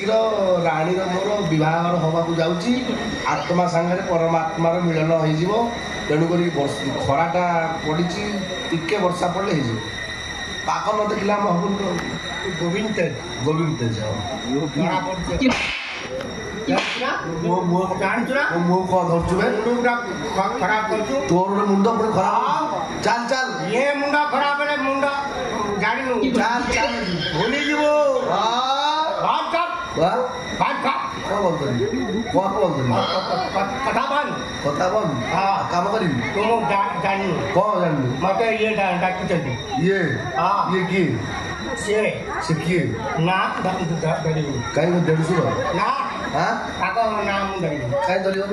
ଶୀଘ୍ର ରାଣୀର ମୋର ବିବାହର ହେବାକୁ ଯାଉଛି। ଆତ୍ମା ସାଙ୍ଗରେ ପରମାତ୍ମାର ମିଳନ ହେଇଯିବ। ତେଣୁକରି ଖରାଟା ପଡ଼ିଛି, ଟିକେ ବର୍ଷା ପଡ଼ିଲେ ହେଇଯିବ। ପାଗ ନ ଦେଖିଲେ ଆମେ ହବୁନି। ଗୋବିନ୍ଦ ତେଜ ମୁଁ କଣ ଧରୁଛୁ ଖରାପ କରୁଛୁ ତୋର ମୁଣ୍ଡ ପୁଣି ଖରାପ। ଚାଲ ଚାଲ ଏ ମୁଣ୍ଡ ଖରାପ ହେଲେ ମୁଣ୍ଡ ଜାଣିନୁ ଚାଲ ଚାଲ ଭୁଲିଯିବୁ। କଥା ବନ୍ଦ କାମ କରିବି। ତୁ ଜାଣିନୁ କଣ ଜାଣିଲୁ? ମତେ ଇଏ ଡାକିଛନ୍ତି। ଇଏ କିଏ? ସେ କିଏ? ନା ଧରିବୁ କାହିଁକି ଦେଢ଼ଶୁର? ନା ତାଙ୍କ ନାଁ ମୁଁ ଧରିବି। କାହିଁ ଧରିବ?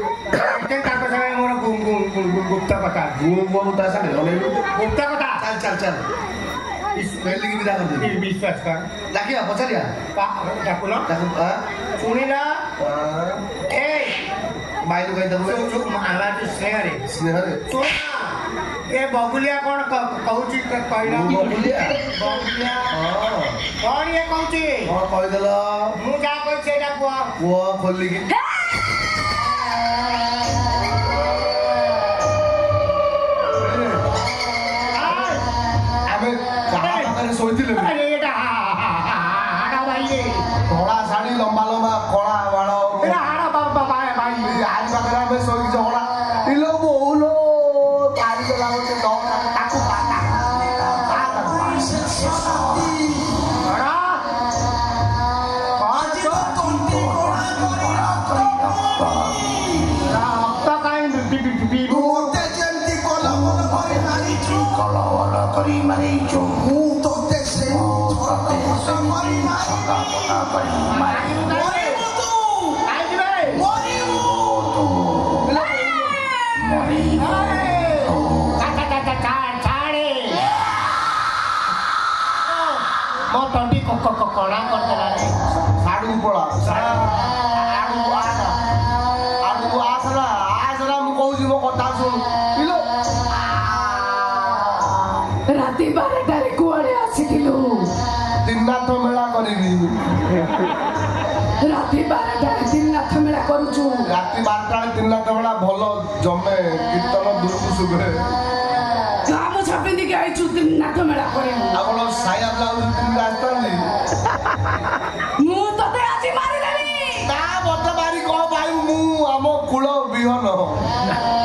ତାଙ୍କ ସାଙ୍ଗେ ମୋର ଗୁପ୍ତ କଥା। ତା ସାଙ୍ଗେ ଅନେଇଲୁ ଗୁପ୍ତ କଥା। ଚାଲ ଚାଲ ଚାଲ ପେଲିକି ବିଦା କରିଦେବି। ବିଶ୍ୱାସ କର। ଡାକିବା ପଚାରିବା ଡାକୁନ ତାକୁ ଶୁଣିଲା ମାଇଲୁ କାହିଁ ତାକୁ ସ୍ନେହରେ ଶୁଣ ଏ ବବୁଲିଆ କଣ କହୁଛି କହିଲ? ବବୁଲିଆ କଣ ଇଏ କହୁଛି? କଣ କହିଦେଲ? ମୁଁ ଯାହା କହିଛି ସେଇଟା କୁହ। କୁହ ଖୋଲିକି। ଆମେ କାହା ପାଖରେ ଶୋଇଥିଲେ? ଧଳା ଶାଢ଼ୀ ଲମ୍ବା ଲମ୍ବା କଳା ବାଳ ଆଜି ପାଖରେ ଆମେ ଶୋଇକି ଝଗଡ଼ା ଇଲୋ ବୋଉଲୋ ତାରି ଦେଲା ଗୋଟେ ତାକୁ କଣା କରିଦେଲା ଆଡ଼କୁ ପଳା ଆଡ଼କୁ ଆସରା ମୁଁ କହୁଛି ମୋ କଥା ଶୁଣୁ। ରାତି 12ଟାରେ କୁଆଡ଼େ ଆସିଥିଲୁ? ତିନିନାଥ ମେଳା କରିବି। ରାତି 12ଟାରେ ତିନିନାଥ ମେଳା କରୁଛୁ? ରାତି 12ଟାରେ ତିନିନାଥ ମେଳା ଭଲ ଜମେ, କୀର୍ତ୍ତନ ଦୂରକୁ ଶୁଭେ। ଗାମୁଛା ପିନ୍ଧିକି ଆଇଛୁ ତିନିନାଥ ମେଳା କରିବୁ? ଆପଣ ସାୟା ବ୍ଲାଉଜ ପିନ୍ଧିକି ଆସିଥାନ୍ତି? ମୁଁ ତତେ ଆଜି ମାରିଦେବି। ତା ମତେ ମାରି କଣ ପାଇବୁ? ମୁଁ ଆମ କୁଳ ବିହନ,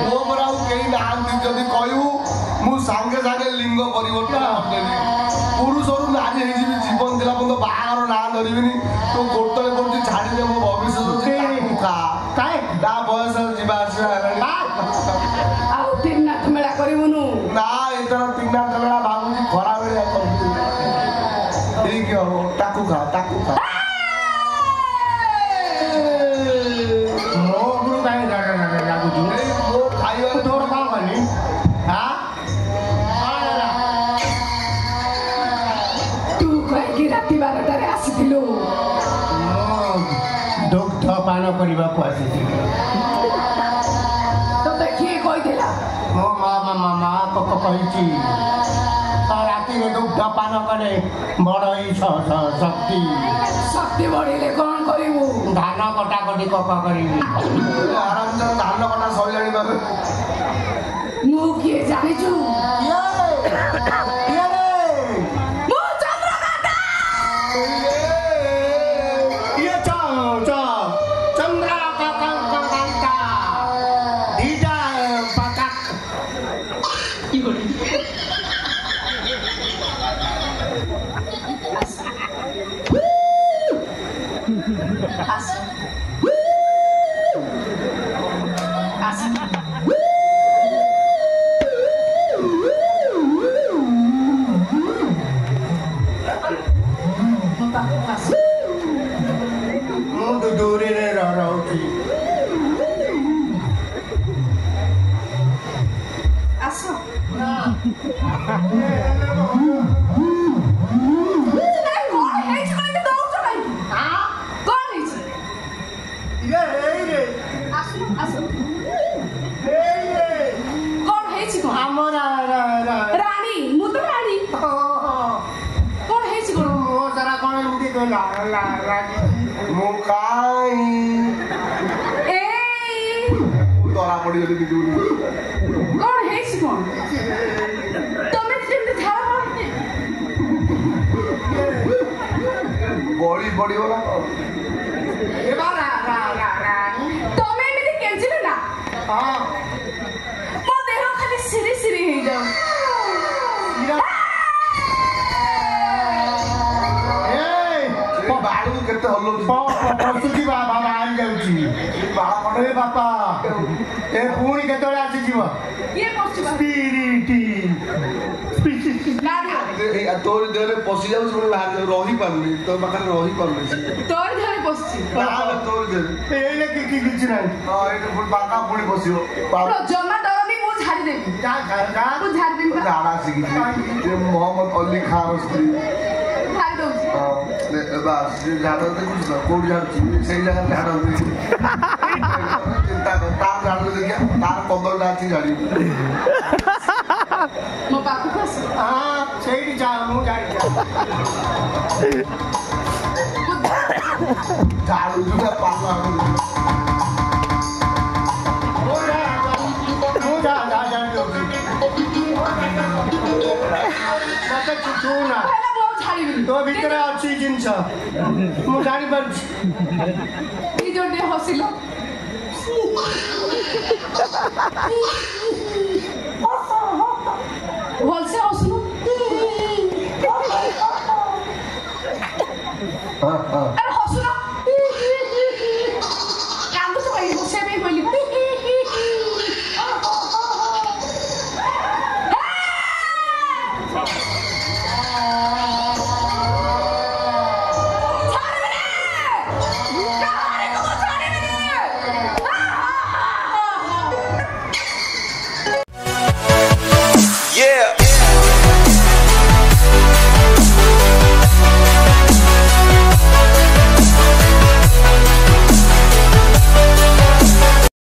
ମୋ ପରେ ଆଉ କେହି ନାହାନ୍ତି। ଯଦି କହିବୁ ମୁଁ ସାଙ୍ଗେ ସାଙ୍ଗେ ଲିଙ୍ଗ ପରିବର୍ତ୍ତନ କରିଦେବି। ପୁରୁଷରୁ ନାରୀ ହେଇଯିବି। ଜୀବନ ଥିଲା ପର୍ଯ୍ୟନ୍ତ ବାହାଘର ନାଁ ଧରିବିନି। ତୁ ଗୋଟରେ କରୁଛି ଛାଡ଼ିଦେ ମୋ ଭବିଷ୍ୟତ। ତା ବୟସ ଯିବା ଆସିବା ହେଲାଣି। ଆଉ ତିନିନାଥ ମେଳା କରିବୁନୁ? ନା ଏଥର ତିନିନାଥ ମେଳା ଭାବୁଛି ଖରା ବେଳିଆ କରିବି। ଠିକ ହବ। ତାକୁ ଖା ମୋ ଉପରୁ କାହିଁ ଲାଗୁଛି? ମୋ ଖାଇବା ତୋର କଣ କଲି? ତୁ କାହିଁକି ରାତି 12ଟାରେ ଆସିଥିଲୁ? ଦୁଗ୍ଧ ପାନ କରିବାକୁ ଆସିଥିଲି। ତତେ କିଏ କହିଥିଲା? ମୋ ମା କହିଛି ରାତିରେ ଦୁଗ୍ଧ ପାନ କଲେ ବଡ଼ ଶକ୍ତି ବଢିଲେ କଣ କରିବୁ? ଧାନ କଟାକଟି କରିବି। ଆରାମସେ ଧାନ କଟା ସରିଲାଣି ବାବୁ। ମୁଁ କିଏ ଜାଣିଛୁ? ମୁଁ ଦୂରରେ ରହୁଛି। ଆସ। ରାଣୀ ମୁଁ ତ ରାଣୀ। କଣ ହେଇଛି? କଣ ମୋ ସାରା କଣ ଏମିତି ମୁଁ କାଇଁ ଧରା ପଡ଼ିଗଲି ବିଜୁଳି କଣ ହେଇଛି କଣ ତମେ କେମିତି ଝାଳ ମାରୁନି ଗଳି ପଡ଼ିବ ନା ତମେ ଏମିତି କେଞ୍ଚିଲେ ନା ମୋ ଦେହ ଖାଲି ସିରି ସିରି ହେଇଯାଉ ବାଳକୁ କେତେ ହଲଉଛି ପଶୁଛି ବାବା ବାହାରି ଯାଉଛି ଏ ବାପା ଏ ପୁଣି କେତେବେଳେ ଆସିଯିବ କିଏ ପଶୁଛି ତୋର ଦେହରେ ପଶି ଯାଉଛି ପୁଣି ବାହାରି ଯାଉ ରହିପାରୁନି ତୋ ପାଖରେ ରହିପାରୁନି ତୋର ଦେହରେ ପଶୁଛି ତୋର ଦେହରେ ଏଇନେ କିଛି ନାହିଁ ଏଇଠି ପୁଣି ବାପା ପୁଣି ବସିବ ଜମା ଡରନି ମୁଁ ଛାଡ଼ିଦେବି ମୁଁ ଛାଡ଼ିଦେବି ଝାଡ଼ା ଶିଖିଛି ମହମ୍ମଦ ଅଲ୍ଲୀ ଖାନ ସ୍ତ୍ରୀ ଛାଡ଼ି ଦଉଛି ବାସ୍ ଝାଡ଼ା ଦେଖୁଛୁ ନା କୋଉଠି ଝାଡ଼ୁଛି ସେଇ ଜାଗାରେ ଝାଡ଼ନ୍ତି ଚିନ୍ତା କର ତାର ଝାଡ଼ୁ ଦେଖିଆ ତାର କଦଳଟା ଅଛି ଝାଡ଼ିବୁ ମୋ ପାଖକୁ ଆସ ସେଇଠି ଯା ମୁଁ ଜାଣିଛି ଝାଡ଼ୁଛୁ ନା ପାଲା ମତେ ଶୁଣା ତୋ ଭିତରେ ଅଛି ଜିନିଷ ମୁଁ ଜାଣିପାରୁଛି ନିଜଟେ ହସିଲ ଭଲସେ